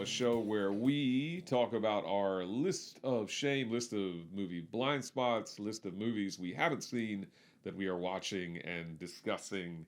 a show where we talk about our list of shame, list of movie blind spots, list of movies we haven't seen that we are watching and discussing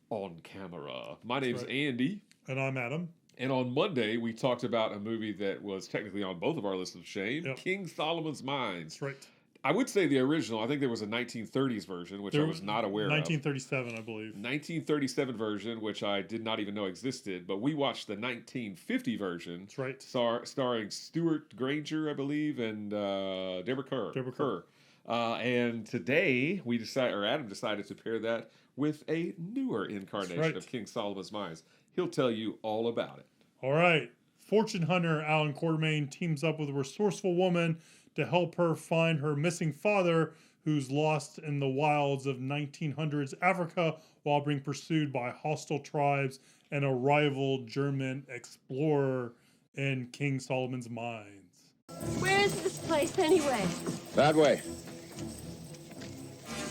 on camera. My name's Andy. And I'm Adam. And on Monday, we talked about a movie that was technically on both of our lists of shame, King Solomon's Mines. That's right. I would say the original. I think there was a 1930s version, which I was not aware 1937, I believe. 1937 version, which I did not even know existed. But we watched the 1950 version. That's right. Starring Stuart Granger, I believe, and Deborah Kerr. And today, Adam decided to pair that with a newer incarnation of King Solomon's Mines. He'll tell you all about it. All right. Fortune hunter Alan Quartermain teams up with a resourceful woman to help her find her missing father, who's lost in the wilds of 1900s Africa while being pursued by hostile tribes and a rival German explorer in King Solomon's Mines. Where is this place anyway? That way.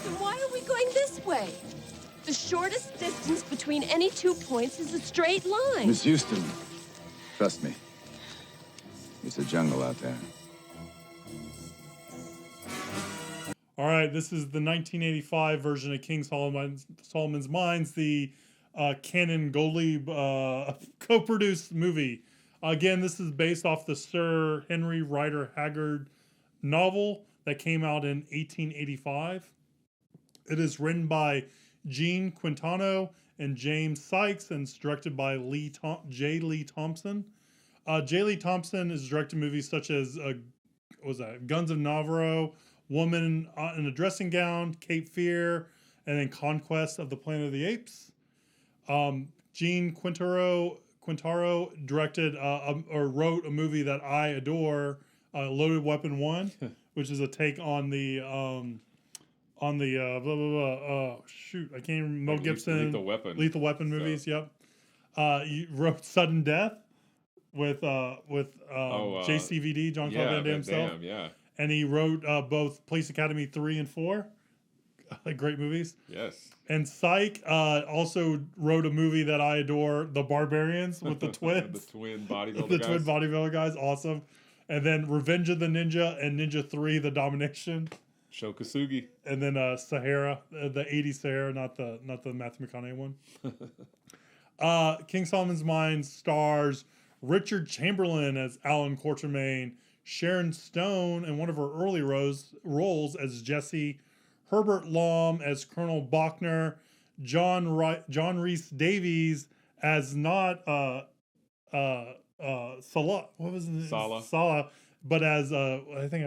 Then why are we going this way? The shortest distance between any 2 points is a straight line. Miss Houston, trust me. It's a jungle out there. All right, this is the 1985 version of King Solomon's Mines, the Cannon Gottlieb co-produced movie. Again, this is based off the Sir Henry Rider Haggard novel that came out in 1885. It is written by Gene Quintano and James Sykes, and it's directed by J. Lee Thompson. J. Lee Thompson has directed movies such as Guns of Navarro, Woman in a Dressing Gown, Cape Fear, and then Conquest of the Planet of the Apes. Gene Quintaro directed or wrote a movie that I adore, Loaded Weapon 1, which is a take on the shoot, I can't remember, Mel Gibson. Lethal Weapon movies, yep. He wrote Sudden Death with JCVD, John Claude Van Damme himself. Yeah. And he wrote both Police Academy 3 and 4. Great movies. Yes. And Psych also wrote a movie that I adore, The Barbarians, with the twins. The twin bodybuilder the guys. twin bodybuilder guys, awesome. And then Revenge of the Ninja and Ninja 3, The Domination. Shokasugi. And then Sahara, the 80s Sahara, not the Matthew McConaughey one. King Solomon's Mines stars Richard Chamberlain as Alan Quartermain, Sharon Stone in one of her early roles as Jessie, Herbert Lom as Colonel Bachner, John Rhys Davies as not Salah. What was it? Salah, but as I think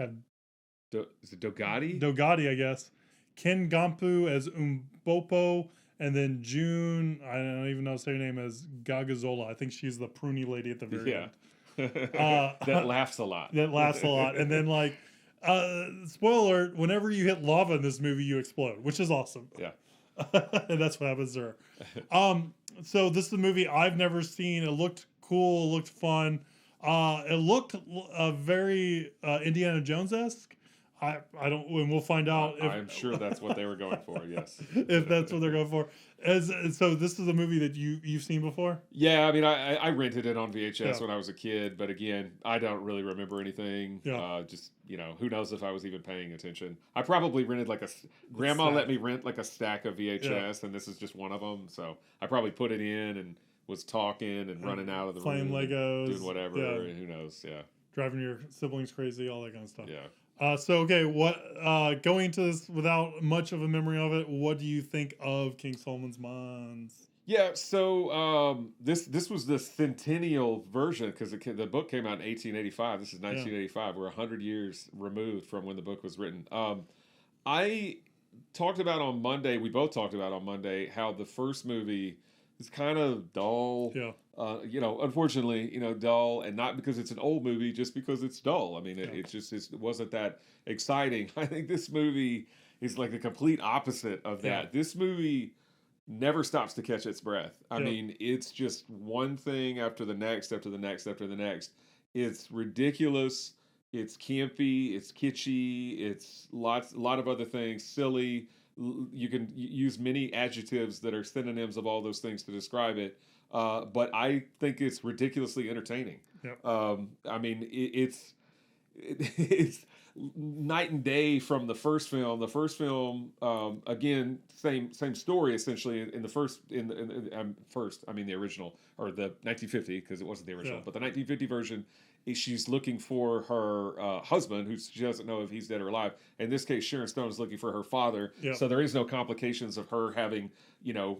is it Dogati? Dogati, I guess. Ken Gampu as Umbopo, and then June, I don't even know how to say her name, as Gagazola. I think she's the pruny lady at the very end. That laughs a lot. And then, spoiler alert, whenever you hit lava in this movie, you explode, which is awesome. Yeah. And that's what happens there. So this is a movie I've never seen. It looked cool. It looked fun. It looked very Indiana Jones-esque. I don't, and we'll find out. I'm sure that's what they were going for. Yes, if that's what they're going for. So this is a movie that you've seen before. Yeah, I mean, I rented it on VHS when I was a kid, but again, I don't really remember anything. Yeah. Just who knows if I was even paying attention. I probably rented Grandma let me rent like a stack of VHS, and this is just one of them. So I probably put it in and was talking and running out of the playing room, Legos, doing whatever. Who knows? Yeah, driving your siblings crazy, all that kind of stuff. Yeah. Going into this without much of a memory of it, what do you think of King Solomon's Mines? Yeah, so this was the centennial version because the book came out in 1885. This is 1985. We're 100 years removed from when the book was written. I talked about on Monday, we both talked about on Monday, how the first movie is kind of dull. Yeah. Unfortunately, dull, and not because it's an old movie, just because it's dull. I mean, it wasn't that exciting. I think this movie is like the complete opposite of that. Yeah. This movie never stops to catch its breath. I mean, it's just one thing after the next, after the next, after the next. It's ridiculous. It's campy. It's kitschy. It's a lot of other things. Silly. You can use many adjectives that are synonyms of all those things to describe it. but I think it's ridiculously entertaining. Yep. I mean, it's night and day from the first film. The first film, again, same story essentially. In the first, I mean the original or the 1950 because it wasn't the original, but the 1950 version. She's looking for her husband, who she doesn't know if he's dead or alive. In this case, Sharon Stone is looking for her father. Yep. So there is no complications of her having,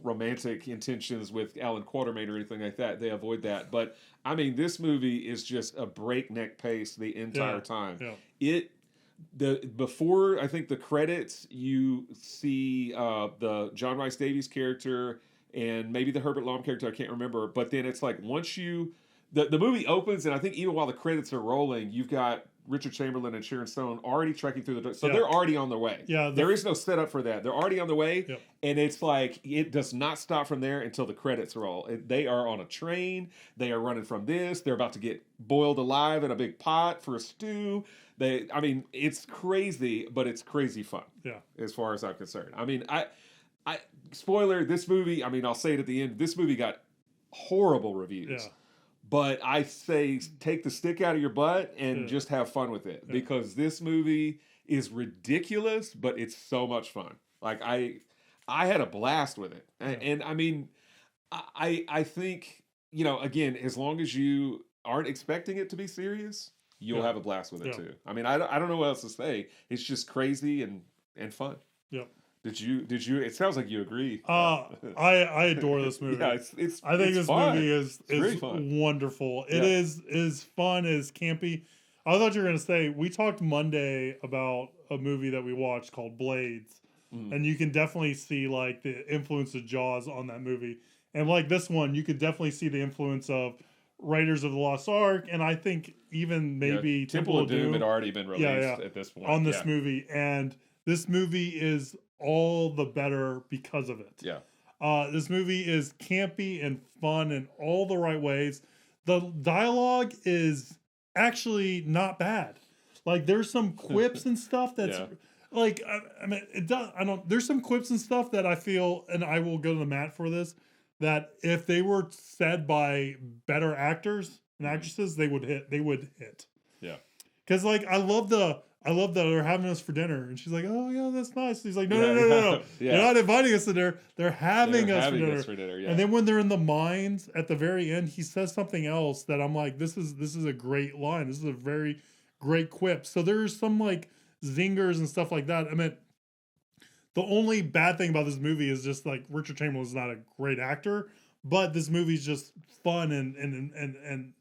romantic intentions with Alan Quatermain or anything like that. They avoid that. But I mean, this movie is just a breakneck pace the entire time. Yeah. Before I think the credits, you see the John Rhys Davies character and maybe the Herbert Lom character. I can't remember. But then it's like once you. The movie opens, and I think even while the credits are rolling, you've got Richard Chamberlain and Sharon Stone already trekking through the door. So they're already on their way. Yeah, there is no setup for that. They're already on the way, and it's like it does not stop from there until the credits roll. They are on a train. They are running from this. They're about to get boiled alive in a big pot for a stew. I mean, it's crazy, but it's crazy fun. Yeah, as far as I'm concerned. I mean, I spoiler, this movie. I mean, I'll say it at the end. This movie got horrible reviews. Yeah. But I say take the stick out of your butt and just have fun with it because this movie is ridiculous, but it's so much fun. Like I had a blast with it, and I mean, I think again, as long as you aren't expecting it to be serious, you'll have a blast with it too. I mean, I don't know what else to say. It's just crazy and fun. Yep. Did you? It sounds like you agree. I adore this movie. Yeah, I think this fun. movie is really fun. Wonderful. It is fun, is campy. I thought you were gonna say we talked Monday about a movie that we watched called Blades, and you can definitely see like the influence of Jaws on that movie, and like this one, you could definitely see the influence of Raiders of the Lost Ark, and I think even maybe Temple of Doom had already been released at this point on this movie, and this movie is all the better because of it. Yeah. This movie is campy and fun in all the right ways. The dialogue is actually not bad. Like there's some quips and stuff that's like I mean it does there's some quips and stuff that I feel, and I will go to the mat for this, that if they were said by better actors and actresses, they would hit. Yeah. Cuz like I love that they're having us for dinner. And she's like, oh, yeah, that's nice. He's like, no. Yeah. They're not inviting us to dinner. They're having us for dinner. Yeah. And then when they're in the mines at the very end, he says something else that I'm like, this is a great line. This is a very great quip. So there's some like zingers and stuff like that. I mean, the only bad thing about this movie is just like Richard Chamberlain is not a great actor, but this movie's just fun and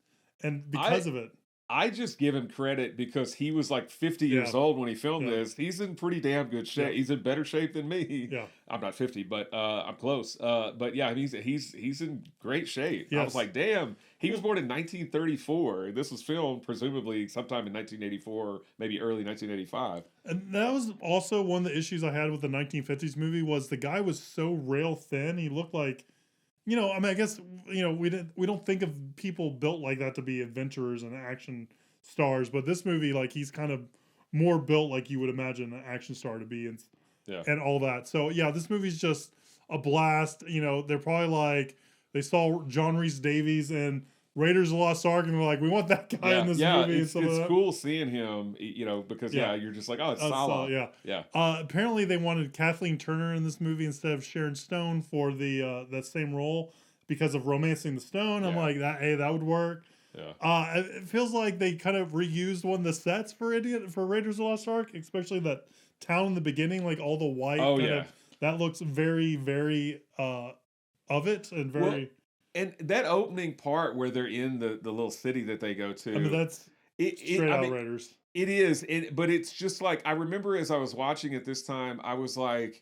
because of it. I just give him credit because he was like 50 years old when he filmed this. He's in pretty damn good shape. He's in better shape than me. Yeah. I'm not 50, but I'm close. But yeah, he's in great shape. Yes. I was like, damn. He was born in 1934. This was filmed presumably sometime in 1984, maybe early 1985. And that was also one of the issues I had with the 1950s movie was the guy was so rail thin. He looked like, I mean, I guess, we don't think of people built like that to be adventurers and action stars, but this movie, like, he's kind of more built like you would imagine an action star to be and all that. So, yeah, this movie's just a blast. They're probably like, they saw John Rhys Davies and Raiders of the Lost Ark, and they're like, we want that guy in this movie. It's cool seeing him, because you're just like, oh, it's solid. Apparently, they wanted Kathleen Turner in this movie instead of Sharon Stone for the that same role because of Romancing the Stone. I'm like, that would work. Yeah. It feels like they kind of reused one of the sets for Raiders of the Lost Ark, especially that town in the beginning, like all the white. That looks very, very of it and very. Well, and that opening part where they're in the little city that they go to. I mean, that's straight out Raiders. It is, but it's just like, I remember as I was watching it this time, I was like,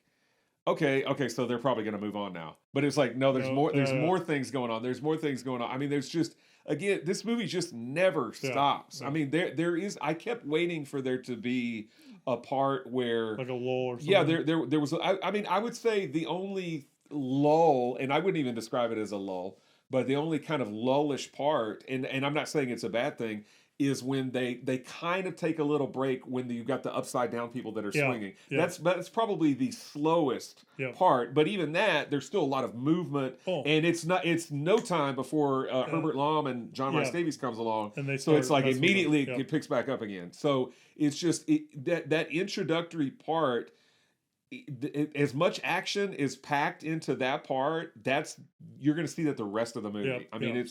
okay, so they're probably going to move on now. But it's like, no, there's more things going on. There's more things going on. I mean, there's just, again, this movie just never stops. I mean, there is, I kept waiting for there to be a part where. Like a lull or something. Yeah, there was, I mean, I would say the only lull, and I wouldn't even describe it as a lull, but the only kind of lullish part, and I'm not saying it's a bad thing, is when they kind of take a little break when you've got the upside down people that are Yeah, swinging. yeah. That's probably the slowest Yeah. part, but even that there's still a lot of movement, Oh. and it's no time before Herbert Lom and John Rhys Davies comes along, and they so it's start like messing with immediately them. it picks back up again. So it's just that introductory part. As much action is packed into that part, you're going to see that the rest of the movie. Yep, I mean, yep.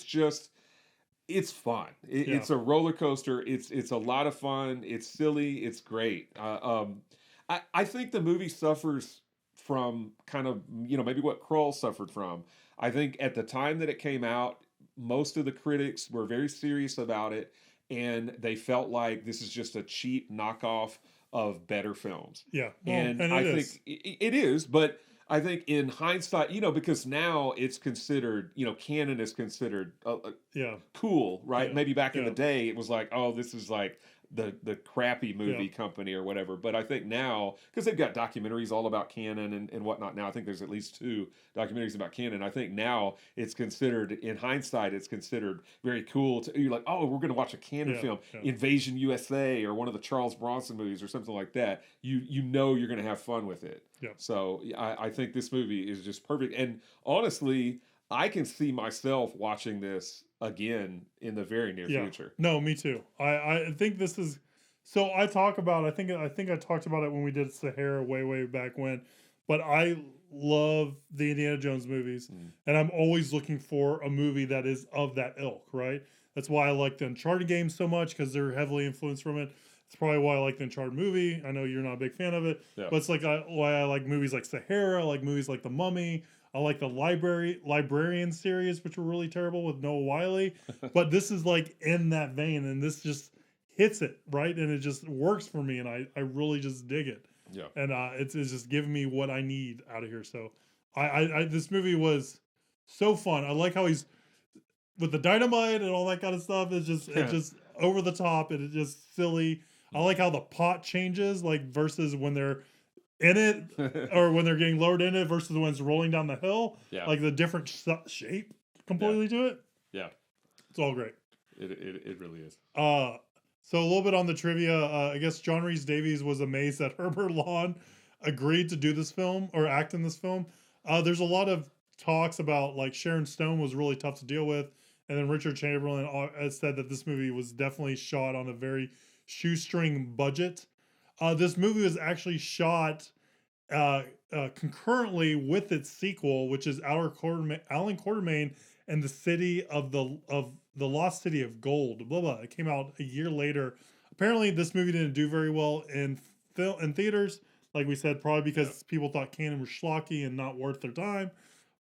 it's fun. Yeah. It's a roller coaster. It's a lot of fun. It's silly. It's great. I think the movie suffers from kind of maybe what Kroll suffered from. I think at the time that it came out, most of the critics were very serious about it, and they felt like this is just a cheap knockoff of better films. Yeah, and I think it is, but I think in hindsight, because now it's considered, canon is considered cool, right? Yeah. Maybe back in Yeah. the day, it was like, oh, this is like the crappy movie company or whatever. But I think now, because they've got documentaries all about canon and whatnot now, I think there's at least 2 documentaries about canon. I think now it's considered, in hindsight, it's considered very cool. You're like, oh, we're going to watch a canon film, Invasion USA, or one of the Charles Bronson movies or something like that. You're going to have fun with it. Yeah. So I think this movie is just perfect. And honestly, I can see myself watching this again in the very near future. No, me too. I think this is, so I talk about, I think I talked about it when we did Sahara way back when, but I love the Indiana Jones movies, and I'm always looking for a movie that is of that ilk, right? That's why I like the Uncharted games so much, because they're heavily influenced from it. It's probably why I like the Uncharted movie. I know you're not a big fan of it, but it's like why I like movies like Sahara, I like movies like The Mummy. I like the Librarian series, which were really terrible with Noah Wiley. But this is like in that vein, and this just hits it, right? And it just works for me, and I really just dig it. Yeah. And it's just giving me what I need out of here. So I this movie was so fun. I like how he's with the dynamite and all that kind of stuff. It's just over the top, and it's just silly. I like how the pot changes, like versus when they're in it or when they're getting lowered in it versus when it's rolling down the hill. Yeah. Like the different shape completely to it. Yeah. It's all great. It really is. So a little bit on the trivia. I guess John Rhys Davies was amazed that Herbert Lom agreed to do this film or act in this film. There's a lot of talks about like Sharon Stone was really tough to deal with. And then Richard Chamberlain has said that this movie was definitely shot on a very shoestring budget. This movie was actually shot concurrently with its sequel, which is Alan Quartermain and the City of the Lost City of Gold. Blah blah. It came out a year later. Apparently, this movie didn't do very well in theaters. Like we said, probably because people thought canon was schlocky and not worth their time.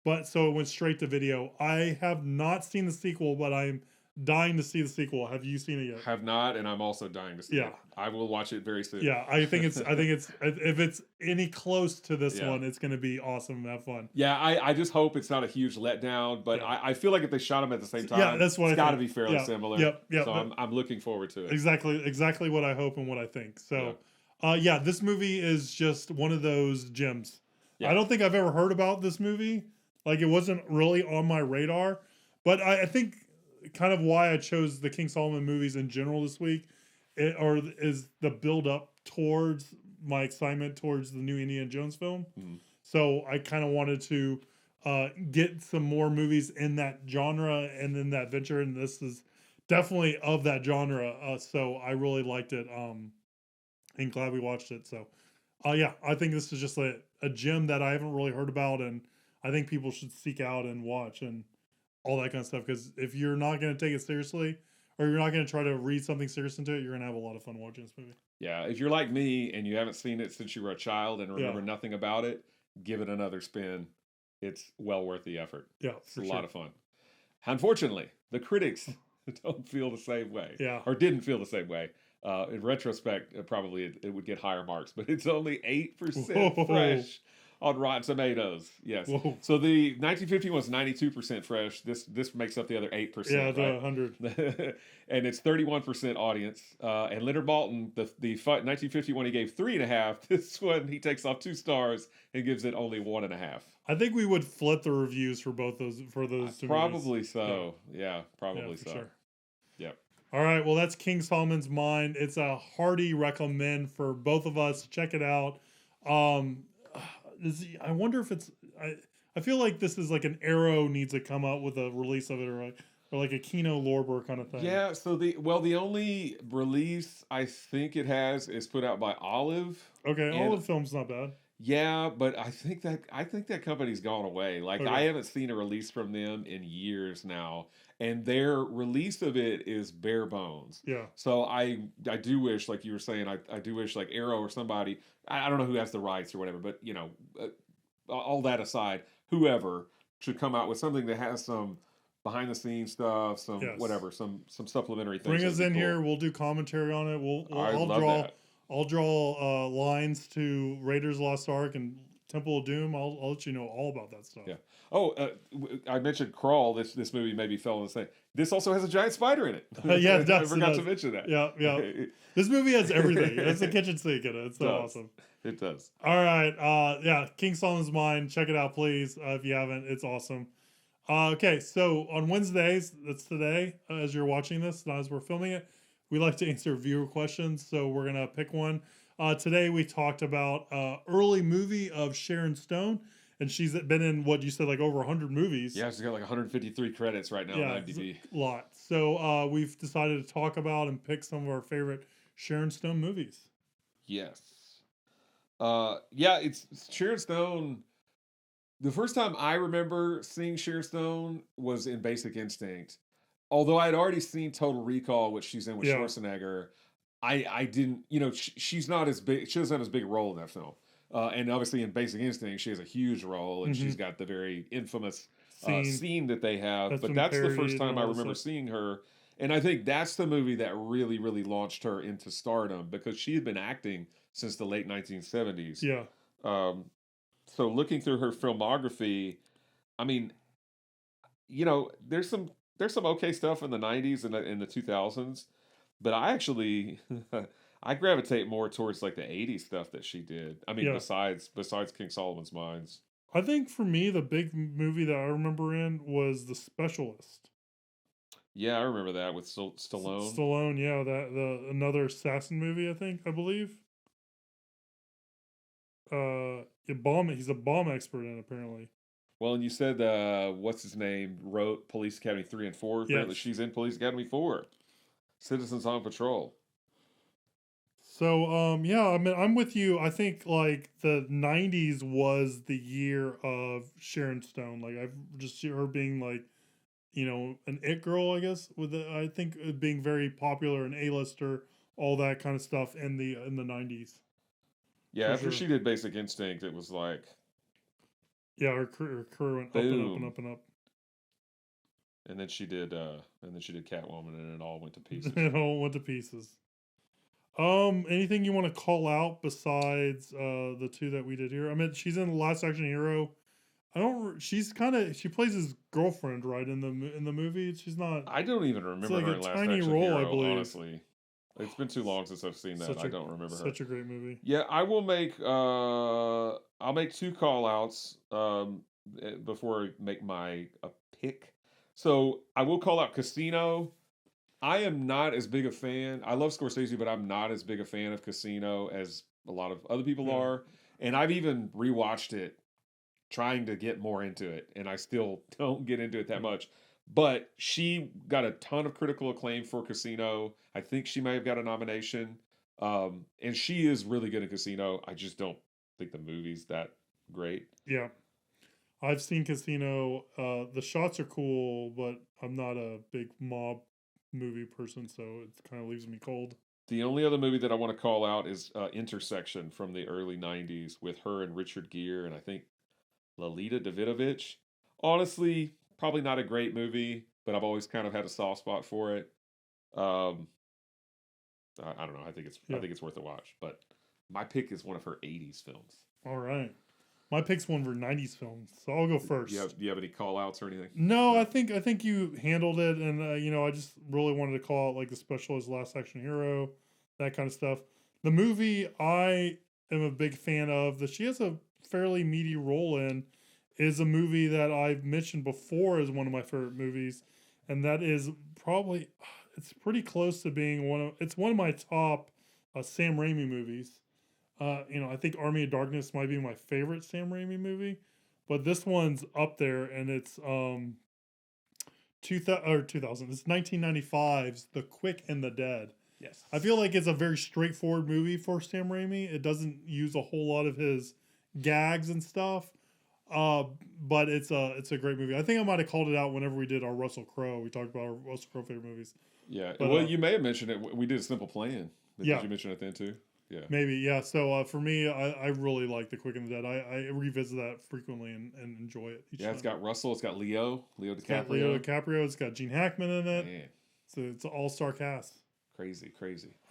But so it went straight to video. I have not seen the sequel, but I'm dying to see the sequel. Have you seen it yet? Have not, and I'm also dying to see it. I will watch it very soon. Yeah, I think it's if it's any close to this one, it's going to be awesome and have fun. Yeah, I just hope it's not a huge letdown, but I feel like if they shot them at the same time, that's what it's got to be fairly similar. Yep. So I'm looking forward to it. Exactly what I hope and what I think. So, this movie is just one of those gems. Yeah. I don't think I've ever heard about this movie. Like it wasn't really on my radar, but I think kind of why I chose the King Solomon movies in general this week, is the build up towards my excitement towards the new Indiana Jones film. So I kind of wanted to get some more movies in that genre and in that venture, and this is definitely of that genre. So I really liked it, and glad we watched it. So I think this is just a gem that I haven't really heard about, and I think people should seek out and watch and all that kind of stuff, because if you're not going to take it seriously or you're not going to try to read something serious into it, you're going to have a lot of fun watching this movie. Yeah, if you're like me and you haven't seen it since you were a child and remember nothing about it, give it another spin. It's well worth the effort. Yeah, it's a lot of fun. Unfortunately, the critics don't feel the same way. Or didn't feel the same way. In retrospect, probably it would get higher marks, but it's only 8% fresh on Rotten Tomatoes. Yes. Whoa. So the 1950 was 92% fresh. This makes up the other 8%. Yeah, the 100. And it's 31% audience. And Leonard Maltin, the 1951 he gave 3.5. This one he takes off 2 stars and gives it only 1.5. I think we would flip the reviews for both those two probably movies. So. Yeah, probably so. Sure. Yep. All right, well, that's King Solomon's Mine. It's a hearty recommend for both of us. Check it out. Um, I wonder if it's. I feel like this is like an Arrow needs to come out with a release of it, or like a Kino Lorber kind of thing. Yeah, so the only release I think it has is put out by Olive. Okay, And Olive Film's not bad. yeah, but I think that company's gone away. Like Okay. I haven't seen a release from them in years now, and their release of it is bare bones. Yeah. So I do wish, like you were saying, I do wish like Arrow or somebody, I don't know who has the rights or whatever, but all that aside, whoever should come out with something that has some behind the scenes stuff, some Yes. whatever, some supplementary things. Bring us that'd in be cool. here. We'll do commentary on it. I'd I'll love draw. that. I'll draw lines to Raiders Lost Ark and Temple of Doom. I'll let you know all about that stuff. Yeah. Oh, I mentioned Crawl. This movie maybe fell in the same. This also has a giant spider in it. Yeah, it does, I forgot it to does. mention that. Yeah, yeah. This movie has everything. It's a kitchen sink in it. It's so awesome. It does. All right. Yeah, King Solomon's Mine. Check it out, please. If you haven't, it's awesome. Okay, so on Wednesdays, that's today, as you're watching this, not as we're filming it, we like to answer viewer questions. So we're gonna pick one. Today we talked about early movie of Sharon Stone, and she's been in what you said like over 100 movies. Yeah, she's got like 153 credits right now on IMDb. A lot. So we've decided to talk about and pick some of our favorite Sharon Stone movies. Yes. Yeah, it's Sharon Stone. The first time I remember seeing Sharon Stone was in Basic Instinct. Although I had already seen Total Recall, which she's in with Yeah. Schwarzenegger, I didn't, she's not as big, she doesn't have as big a role in that film. And obviously in Basic Instinct, she has a huge role, and she's got the very infamous scene that they have. But that's the first time I remember seeing her. And I think that's the movie that really, really launched her into stardom, because she had been acting since the late 1970s. Yeah. So looking through her filmography, I mean, there's some okay stuff in the 90s and in the 2000s, but I actually I gravitate more towards like the 80s stuff that she did. I mean, besides King Solomon's Mines. I think for me, the big movie that I remember in was The Specialist. Yeah, I remember that with Stallone. Stallone, yeah, another assassin movie, I believe. He's a bomb expert in, apparently. Well, and you said what's his name wrote Police Academy 3 and 4. Apparently she's in Police Academy 4. Citizens on Patrol. So yeah, I mean, I'm with you. I think like the 90s was the year of Sharon Stone. Like I've just seen her being like, an it girl, I guess, I think being very popular, an A-lister, all that kind of stuff in the 90s. Yeah, after she did Basic Instinct, it was like, yeah, her career went up and up and up and up. And then she did Catwoman, and it all went to pieces. It all went to pieces. Anything you want to call out besides the two that we did here? I mean, she's in Last Action Hero. She plays his girlfriend, right, in the movie. She's not. I don't even remember like her a in Last tiny Action role, Hero, I believe. honestly. It's been too long since I've seen that. I don't remember her. Such a great movie. Yeah, I will make I'll make two call outs before I make my pick. So I will call out Casino. I am not as big a fan. I love Scorsese, but I'm not as big a fan of Casino as a lot of other people are. And I've even rewatched it trying to get more into it, and I still don't get into it that much. But she got a ton of critical acclaim for Casino. I think she may have got a nomination. And she is really good in Casino. I just don't think the movie's that great. Yeah. I've seen Casino. The shots are cool, but I'm not a big mob movie person, so it kind of leaves me cold. The only other movie that I want to call out is Intersection from the early 90s with her and Richard Gere and I think Lolita Davidovich. Honestly, probably not a great movie, but I've always kind of had a soft spot for it. I don't know. I think it's worth a watch. But my pick is one of her 80s films. All right. My pick's one for 90s films, so I'll go first. Do you have any call outs or anything? No, I think you handled it, and I just really wanted to call out like The Specialist, Last Action Hero, that kind of stuff. The movie I am a big fan of that she has a fairly meaty role in is a movie that I've mentioned before as one of my favorite movies, and that is probably it's pretty close to being it's one of my top Sam Raimi movies. I think Army of Darkness might be my favorite Sam Raimi movie, but this one's up there, and it's 2000. It's 1995's The Quick and the Dead. Yes. I feel like it's a very straightforward movie for Sam Raimi. It doesn't use a whole lot of his gags and stuff. But it's a great movie. I think I might have called it out whenever we did our Russell Crowe. We talked about our Russell Crowe favorite movies. Yeah. But, well, you may have mentioned it. We did a Simple Plan. Yeah. Did you mention it then too? Yeah. Maybe, yeah. So for me, I really like The Quick and the Dead. I revisit that frequently and enjoy it. Each time. It's got Russell. It's got Leo DiCaprio. It's got Leo DiCaprio. It's got Gene Hackman in it. Man. So it's an all-star cast. Crazy.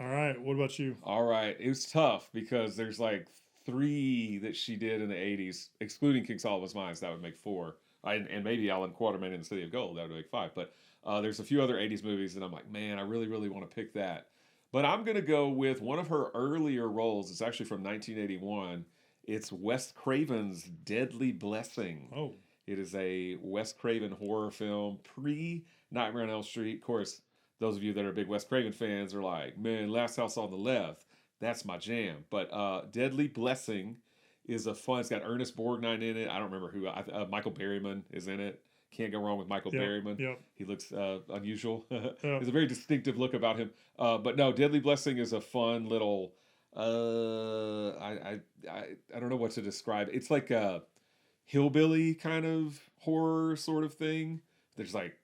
All right. What about you? All right. It was tough because there's like 3 that she did in the 80s, excluding King Solomon's Mines. That would make 4. And maybe Alan Quatermain in the City of Gold. That would make 5. But there's a few other 80s movies that I'm like, man, I really, really want to pick that. But I'm going to go with one of her earlier roles. It's actually from 1981. It's Wes Craven's Deadly Blessing. Oh. It is a Wes Craven horror film, pre-Nightmare on Elm Street. Of course, those of you that are big Wes Craven fans are like, man, Last House on the Left, that's my jam. But Deadly Blessing is a fun, it's got Ernest Borgnine in it. I don't remember who, Michael Berryman is in it. Can't go wrong with Michael Berryman. Yep. He looks unusual. Yep. There's a very distinctive look about him. But no, Deadly Blessing is a fun little, I don't know what to describe. It's like a hillbilly kind of horror sort of thing. There's like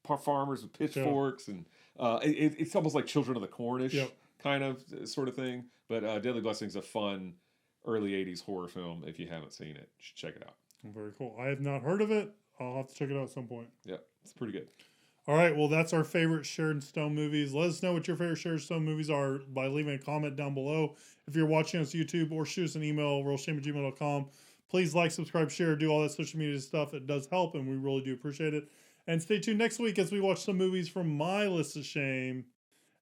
farmers with pitchforks, and it's almost like Children of the Cornish kind of sort of thing. But Deadly Blessing is a fun early 80s horror film. If you haven't seen it, you should check it out. Very cool. I have not heard of it. I'll have to check it out at some point. Yeah, it's pretty good. All right, well, that's our favorite Sharon Stone movies. Let us know what your favorite Sharon Stone movies are by leaving a comment down below. If you're watching us on YouTube, or shoot us an email, rollshame@gmail.com. Please like, subscribe, share, do all that social media stuff. It does help, and we really do appreciate it. And stay tuned next week as we watch some movies from my list of shame.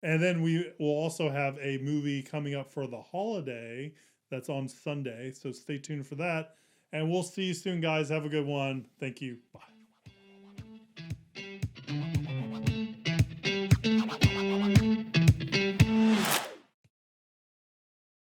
And then we will also have a movie coming up for the holiday that's on Sunday. So stay tuned for that. And we'll see you soon, guys. Have a good one. Thank you. Bye.